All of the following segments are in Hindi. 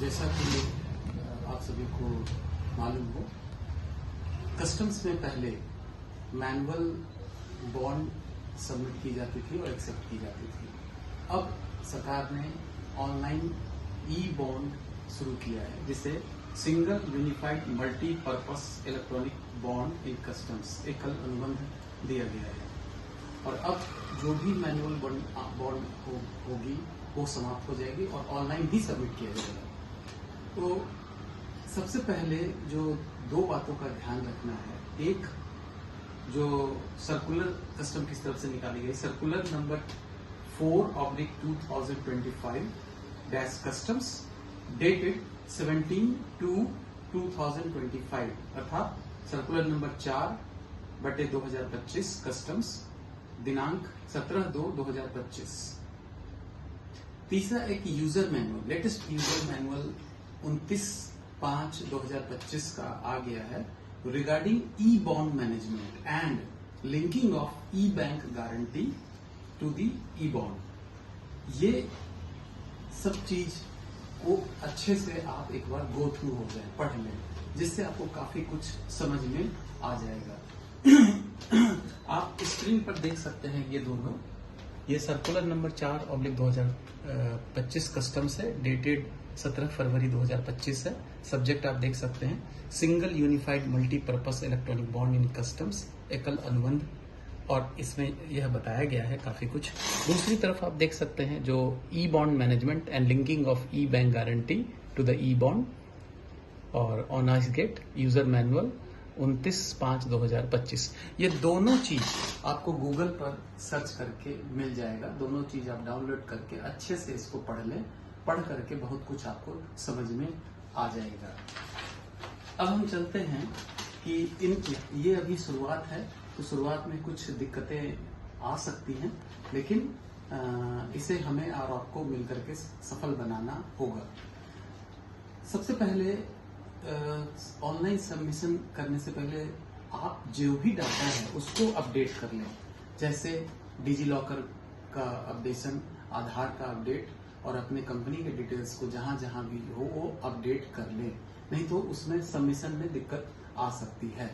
जैसा कि आप सभी को मालूम हो, कस्टम्स में पहले मैनुअल बॉन्ड सबमिट की जाती थी और एक्सेप्ट की जाती थी। अब सरकार ने ऑनलाइन ई बॉन्ड शुरू किया है, जिसे single unified multipurpose electronic bond in customs एकल अनुबंध दिया गया है। और अब जो भी मैनुअल बॉन्ड होगी वो समाप्त हो जाएगी और ऑनलाइन ही सबमिट किया जाएगा। तो सबसे पहले जो दो बातों का ध्यान रखना है, एक जो सर्कुलर कस्टम की तरफ से निकाली गई circular number 4/2025 dash customs dated 17/2/2025 अर्थात सर्कुलर नंबर 4/2025 कस्टम्स दिनांक 17/2/2025। तीसरा एक user manual, latest user manual 29/5/2025 का आ गया है regarding E bond management and linking of E bank guarantee to the E bond. ये सब चीज को अच्छे से आप एक बार गो थ्रू हो जाए, पढ़ लें, जिससे आपको काफी कुछ समझ में आ जाएगा। आप स्क्रीन पर देख सकते हैं ये दोनों, ये सर्कुलर नंबर 4/2025 कस्टम्स है, डेटेड 17 फरवरी 2025 है। सब्जेक्ट आप देख सकते हैं single unified multipurpose electronic bond in customs एकल अनुबंध, और इसमें यह बताया गया है काफी कुछ। दूसरी तरफ आप देख सकते हैं जो e bond management and linking of E bank guarantee to the e bond और on ICEGATE user manual 29/5/2025। ये दोनों चीज आपको गूगल पर सर्च करके मिल जाएगा। दोनों चीज आप डाउनलोड करके अच्छे से इसको पढ़ लें, पढ़ करके बहुत कुछ आपको समझ में आ जाएगा। अब हम चलते हैं कि ये अभी शुरुआत है, तो शुरुआत में कुछ दिक्कतें आ सकती हैं, लेकिन इसे हमें और आपको मिलकर के सफल बनाना होगा। सबसे पहले ऑनलाइन सबमिशन करने से पहले आप जो भी डाटा है उसको अपडेट कर लें, जैसे डिजी लॉकर का अपडेशन, आधार का अपडेट और अपने कंपनी के डिटेल्स को जहां जहां भी हो वो अपडेट कर लें, नहीं तो उसमें सबमिशन में दिक्कत आ सकती है।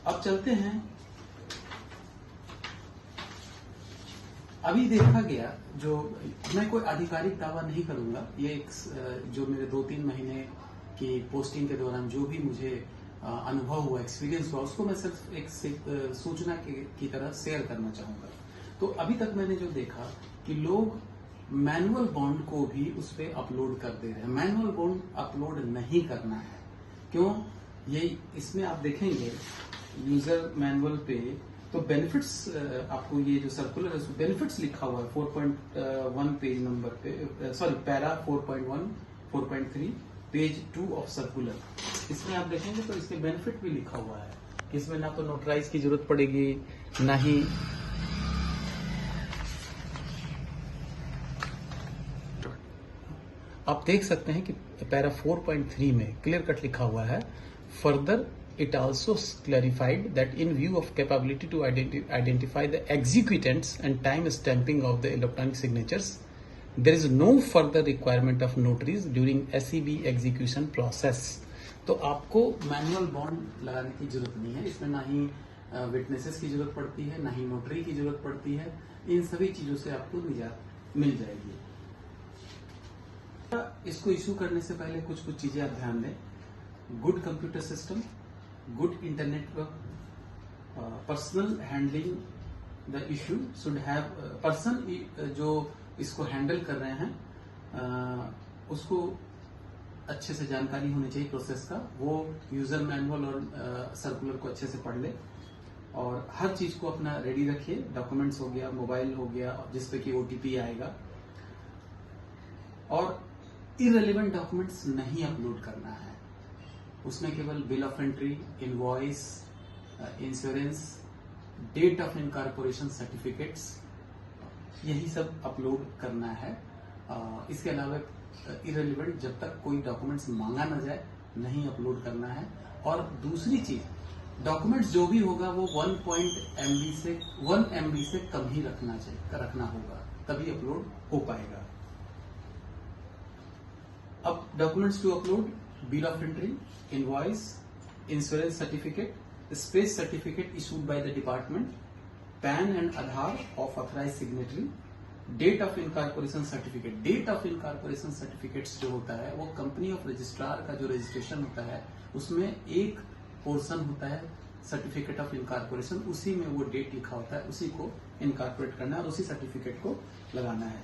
अब चलते हैं, अभी देखा गया, जो मैं कोई आधिकारिक दावा नहीं करूंगा, ये एक जो मेरे 2-3 महीने की पोस्टिंग के दौरान जो भी मुझे अनुभव हुआ, एक्सपीरियंस हुआ, उसको मैं सिर्फ एक सूचना की तरह शेयर करना चाहूंगा। तो अभी तक मैंने जो देखा कि लोग मैनुअल बॉन्ड को भी उस पर अपलोड कर दे रहे हैं। मैनुअल बॉन्ड अपलोड नहीं करना है। क्यों? ये इसमें आप देखेंगे यूजर मैनुअल पे तो बेनिफिट्स, आपको ये जो सर्कुलर है उसमें बेनिफिट्स लिखा हुआ है 4.1 पेज नंबर पे, sorry para 4.1 4.3 page 2 of circular. इसमें आप देखेंगे तो इसके बेनिफिट भी लिखा हुआ है कि इसमें ना तो नोटराइज की जरूरत पड़ेगी, ना ही आप देख सकते हैं कि पैरा 4.3 में क्लियर कट लिखा हुआ है, further it also clarified that in view of capability to identify the executants and time stamping of the electronic signatures, there is no further requirement of notaries during SEB execution process। तो आपको मैनुअल बॉन्ड लगाने की जरूरत नहीं है, इसमें ना ही विटनेसेस की जरूरत पड़ती है, ना ही नोटरी की जरूरत पड़ती है। इन सभी चीजों से आपको निजात मिल जाएगी। इसको इशू करने से पहले कुछ चीजें आप ध्यान दें। Good computer system, good internet work, personal handling the issue should have person जो इसको हैंडल कर रहे हैं उसको अच्छे से जानकारी होनी चाहिए प्रोसेस का। वो यूजर मैनुअल और सर्कुलर को अच्छे से पढ़ ले और हर चीज को अपना रेडी रखिए। डॉक्यूमेंट्स हो गया, मोबाइल हो गया जिसपे कि OTP आएगा, और इररिलेवेंट डॉक्यूमेंट्स नहीं अपलोड करना है। उसमें केवल bill of entry, invoice, insurance, date of incorporation certificates, यही सब अपलोड करना है। इसके अलावा इररिलेवेंट जब तक कोई डॉक्यूमेंट्स मांगा ना जाए नहीं अपलोड करना है। और दूसरी चीज, डॉक्यूमेंट्स जो भी होगा वो 1 MB से कम ही रखना होगा, तभी अपलोड हो पाएगा। अब documents to upload, bill of entry, invoice, insurance certificate, space certificate issued by the department, PAN and Aadhaar of authorise signatory, date of incorporation certificate. Date of incorporation certificates जो होता है वो कंपनी ऑफ रजिस्ट्रार का जो रजिस्ट्रेशन होता है उसमें एक पोर्शन होता है सर्टिफिकेट ऑफ इनकॉर्पोरेशन, उसी में वो डेट लिखा होता है, उसी को इनकॉर्पोरेट करना है और उसी सर्टिफिकेट को लगाना है।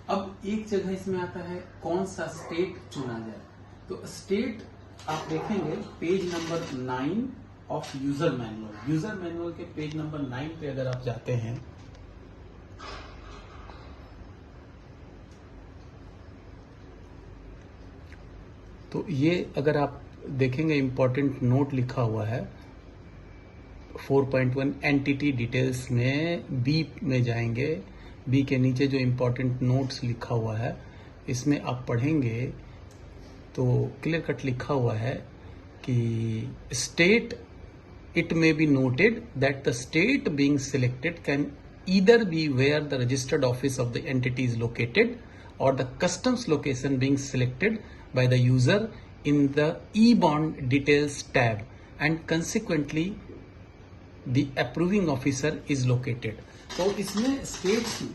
अब एक जगह इसमें आता है कौन सा स्टेट चुना जाए, तो स्टेट आप देखेंगे page number 9 of user manual. User manual के पेज नंबर 9 पे अगर आप जाते हैं तो ये अगर आप देखेंगे इंपॉर्टेंट नोट लिखा हुआ है 4.1 एंटिटी डिटेल्स में बी में जाएंगे। बी के नीचे जो इंपॉर्टेंट नोट्स लिखा हुआ है इसमें आप पढ़ेंगे तो क्लियर कट लिखा हुआ है कि state it may be noted that the state being selected can either be where the registered office of the entity is located or the customs location being selected by the user in the e-bond details tab and consequently the approving officer is located। तो इसमें स्टेट की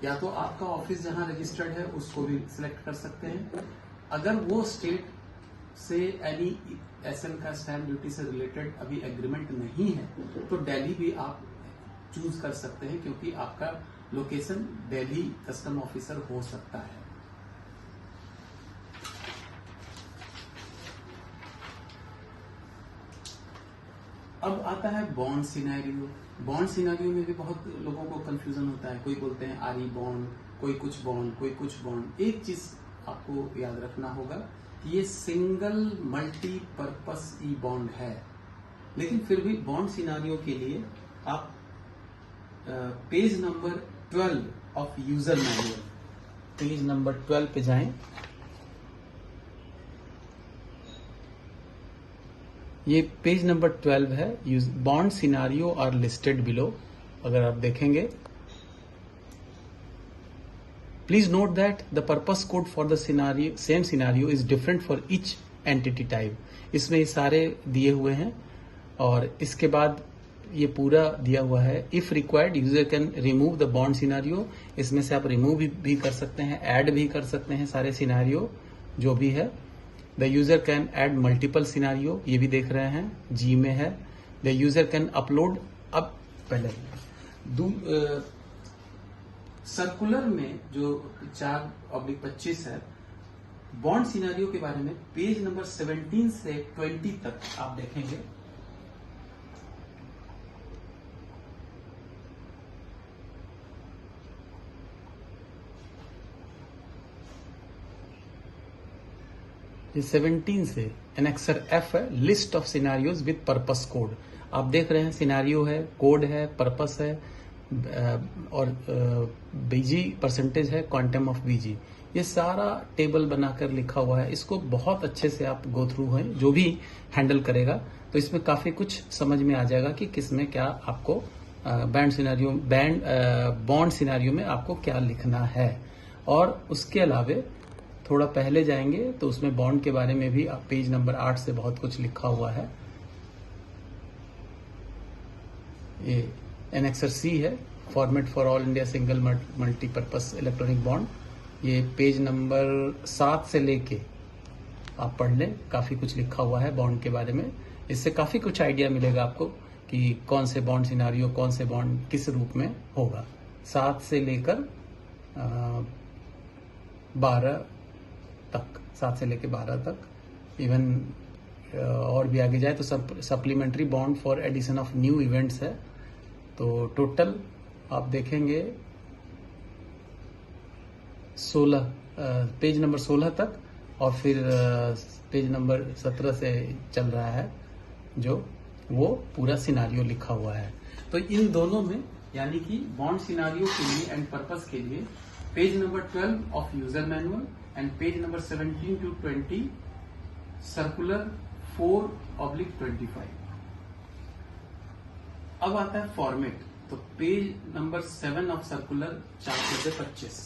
या तो आपका ऑफिस जहां रजिस्टर्ड है उसको भी सिलेक्ट कर सकते हैं, अगर वो स्टेट से एनी एसएन का स्टैंप ड्यूटी से रिलेटेड अभी एग्रीमेंट नहीं है तो दिल्ली भी आप चूज कर सकते हैं क्योंकि आपका लोकेशन दिल्ली कस्टम ऑफिसर हो सकता है। अब आता है बॉन्ड सिनेरियो। बॉन्ड सिनेरियो में भी बहुत लोगों को कंफ्यूजन होता है, कोई बोलते हैं आरई बॉन्ड, कोई कुछ बॉन्ड, कोई कुछ बॉन्ड। एक चीज आपको याद रखना होगा, ये सिंगल मल्टीपर्पस ई बॉन्ड है, लेकिन फिर भी बॉन्ड सिनारियो के लिए आप page number 12 of user manual, page number 12 पे जाएं। ये पेज नंबर 12 है। Bond scenario are listed below. अगर आप देखेंगे, please note that the purpose code for the same scenario is different for each entity type। इसमें ये सारे दिए हुए हैं और इसके बाद ये पूरा दिया हुआ है। If required user can remove the bond scenario. इसमें से आप रिमूव भी कर सकते हैं, ऐड भी कर सकते हैं सारे सिनारियो जो भी है। The user can add multiple scenario, ये भी देख रहे हैं, जी में है। The user can upload. अब पहले सर्कुलर में जो 4/25 है बॉन्ड सिनेरियो के बारे में पेज नंबर 17 से 20 तक आप देखेंगे। ये 17 से एनेक्सर एफ है, list of scenarios with purpose code. आप देख रहे हैं सिनेरियो है, कोड है, पर्पस है और बीजी परसेंटेज है, क्वांटम ऑफ बीजी। ये सारा टेबल बनाकर लिखा हुआ है। इसको बहुत अच्छे से आप गो थ्रू है, जो भी हैंडल करेगा तो इसमें काफी कुछ समझ में आ जाएगा कि किसमें क्या आपको बॉन्ड सिनेरियो में आपको क्या लिखना है। और उसके अलावे थोड़ा पहले जाएंगे तो उसमें बॉन्ड के बारे में भी पेज नंबर 8 से बहुत कुछ लिखा हुआ है। ये एनेक्सर सी है, format for all India single multipurpose electronic bond. ये पेज नंबर 7 से लेके आप पढ़ लें, काफी कुछ लिखा हुआ है बॉन्ड के बारे में। इससे काफी कुछ आइडिया मिलेगा आपको कि कौन से बॉन्ड सिनारियो, कौन से बॉन्ड किस रूप में होगा। 7 से लेकर 12 तक, 7 से लेकर 12 तक। इवन और भी आगे जाए तो supplementary bond for addition of new events है। तो टोटल आप देखेंगे 16 पेज नंबर 16 तक और फिर पेज नंबर 17 से चल रहा है जो वो पूरा सिनारियो लिखा हुआ है। तो इन दोनों में यानी कि बॉन्ड सिनारियो के लिए एंड पर्पस के लिए page number 12 of user manual and page number 17 to 20 circular 4/25। अब आता है फॉर्मेट। तो पेज नंबर 7 ऑफ सर्कुलर 4/25।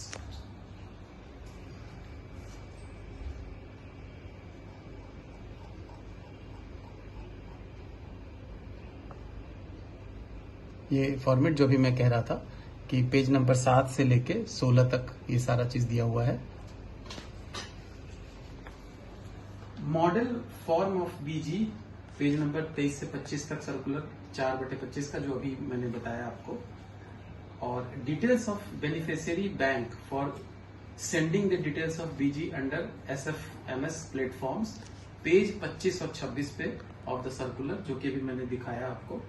ये फॉर्मेट जो भी मैं कह रहा था कि पेज नंबर 7 से लेके 16 तक ये सारा चीज दिया हुआ है। Model form of BG page number 23 से 25 तक सर्कुलर 4/25 का जो अभी मैंने बताया आपको। और details of beneficiary bank for sending the details of BG under SFMS platforms page 25 और 26 पे ऑफ द सर्कुलर, जो कि अभी मैंने दिखाया आपको।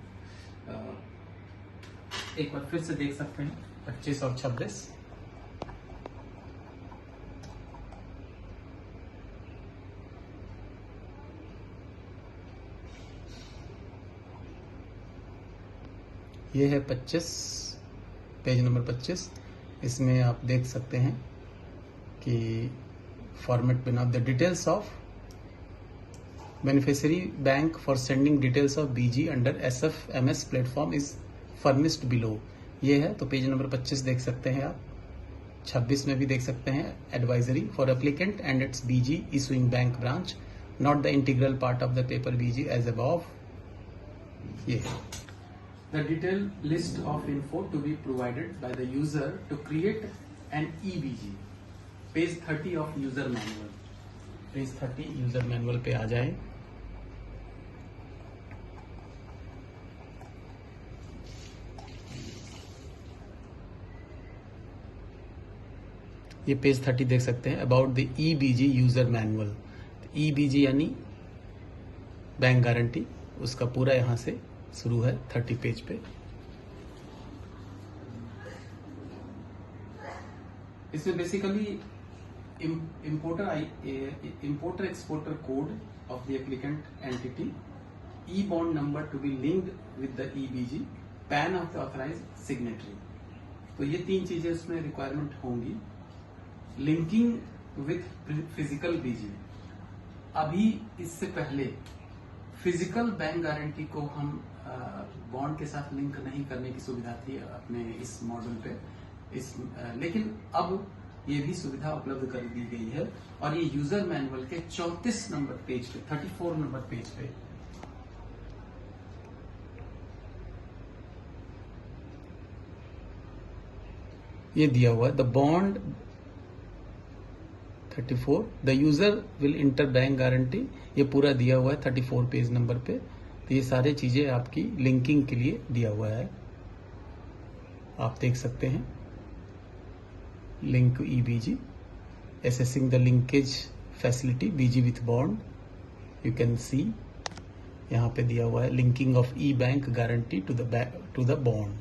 एक बार फिर से देख सकते हैं 25 और 26। ये है 25, पेज नंबर 25। इसमें आप देख सकते हैं कि फॉर्मेट बिना the details of beneficiary bank for sending details of BG under SFMS platform is furnished below. ये है, तो पेज नंबर 25 देख सकते हैं आप। 26 में भी देख सकते हैं advisory for applicant and its BG issuing bank branch not the integral part of the paper BG as above. ये है the detailed list of info to be provided by the user to create an EBG। Page 30 of user manual। Page 30 user manual पे आ जाए। ये पेज 30 देख सकते हैं about the EBG user manual. EBG यानी बैंक गारंटी, उसका पूरा यहां से शुरू है 30 पेज पे। इसमें basically importer exporter code of the applicant entity, e-bond number to be linked with the EBG, PAN of the authorized signatory। तो ये 3 चीजें उसमें रिक्वायरमेंट होंगी। लिंकिंग विथ फिजिकल बीजी, अभी इससे पहले फिजिकल बैंक गारंटी को हम बॉन्ड के साथ लिंक नहीं करने की सुविधा थी अपने इस मॉडल पे। लेकिन अब ये भी सुविधा उपलब्ध कर दी गई है और ये यूजर मैनुअल के 34 नंबर पेज पे, 34 नंबर पेज पे ये दिया हुआ है। The bond 34 the user will inter bank guarantee, ये पूरा दिया हुआ है 34 पेज नंबर पे। तो ये सारे चीजें आपकी लिंकिंग के लिए दिया हुआ है, आप देख सकते हैं। Link EBG, assessing the linkage facility BG with bond, you can see यहाँ पे दिया हुआ है linking of E bank guarantee to the bond.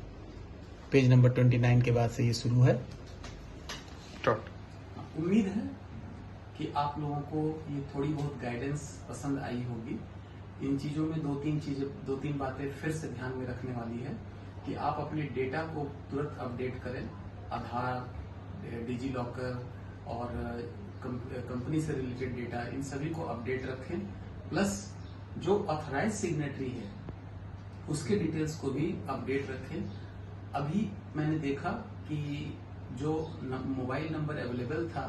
Page number 29 के बाद से ये शुरू है। उम्मीद है कि आप लोगों को ये थोड़ी बहुत गाइडेंस पसंद आई होगी। इन चीजों में दो तीन बातें फिर से ध्यान में रखने वाली है कि आप अपने डेटा को तुरंत अपडेट करें। आधार, डिजी लॉकर और कंपनी से रिलेटेड डेटा, इन सभी को अपडेट रखें। प्लस जो ऑथराइज सिग्नेटरी है उसके डिटेल्स को भी अपडेट रखें। अभी मैंने देखा कि जो मोबाइल नंबर अवेलेबल था,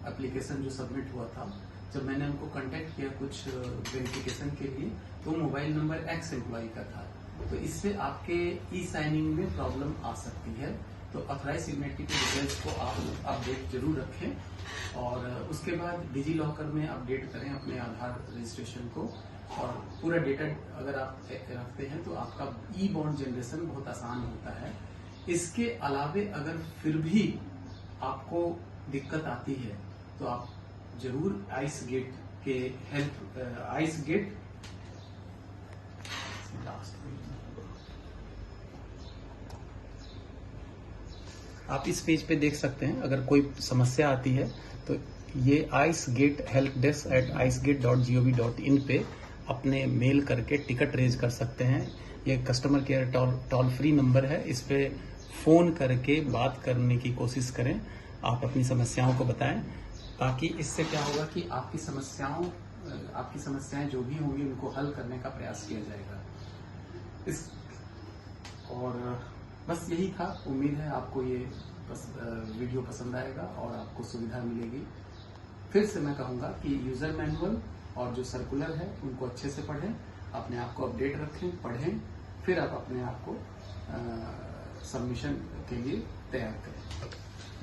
एप्लीकेशन जो सबमिट हुआ था, जब मैंने उनको कांटेक्ट किया कुछ वेरिफिकेशन के लिए, तो मोबाइल नंबर एक्स एम्प्लॉय का था। तो इससे आपके ई साइनिंग में प्रॉब्लम आ सकती है। तो ऑथराइज सिग्नेटरी के डिटेल्स को आप अपडेट जरूर रखें और उसके बाद डिजी लॉकर में अपडेट करें अपने आधार रजिस्ट्रेशन को। और पूरा डेटा अगर आप रखते हैं तो आपका ई बॉन्ड जनरेशन बहुत आसान होता है। इसके अलावे अगर फिर भी आपको दिक्कत आती है तो आप जरूर आइस गेट के आइस गेट आप इस पेज पे देख सकते हैं। अगर कोई समस्या आती है तो ये ice get help desk @icegate.gov.in पे अपने मेल करके टिकट रेज कर सकते हैं। ये customer care toll free number है, इस पे फोन करके बात करने की कोशिश करें, आप अपनी समस्याओं को बताएं, ताकि इससे क्या होगा कि आपकी समस्याएं जो भी होंगी उनको हल करने का प्रयास किया जाएगा। और बस यही था। उम्मीद है आपको ये वीडियो पसंद आएगा और आपको सुविधा मिलेगी। फिर से मैं कहूंगा कि यूजर मैनुअल और जो सर्कुलर है उनको अच्छे से पढ़ें, अपने आप को अपडेट रखें, पढ़ें, फिर आप अपने आप को सबमिशन के लिए तैयार करें।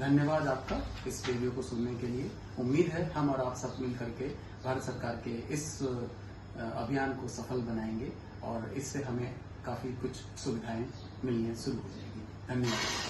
धन्यवाद आपका इस वीडियो को सुनने के लिए। उम्मीद है हम और आप सब मिल करके भारत सरकार के इस अभियान को सफल बनाएंगे और इससे हमें काफी कुछ सुविधाएं मिलने शुरू हो जाएगी। धन्यवाद।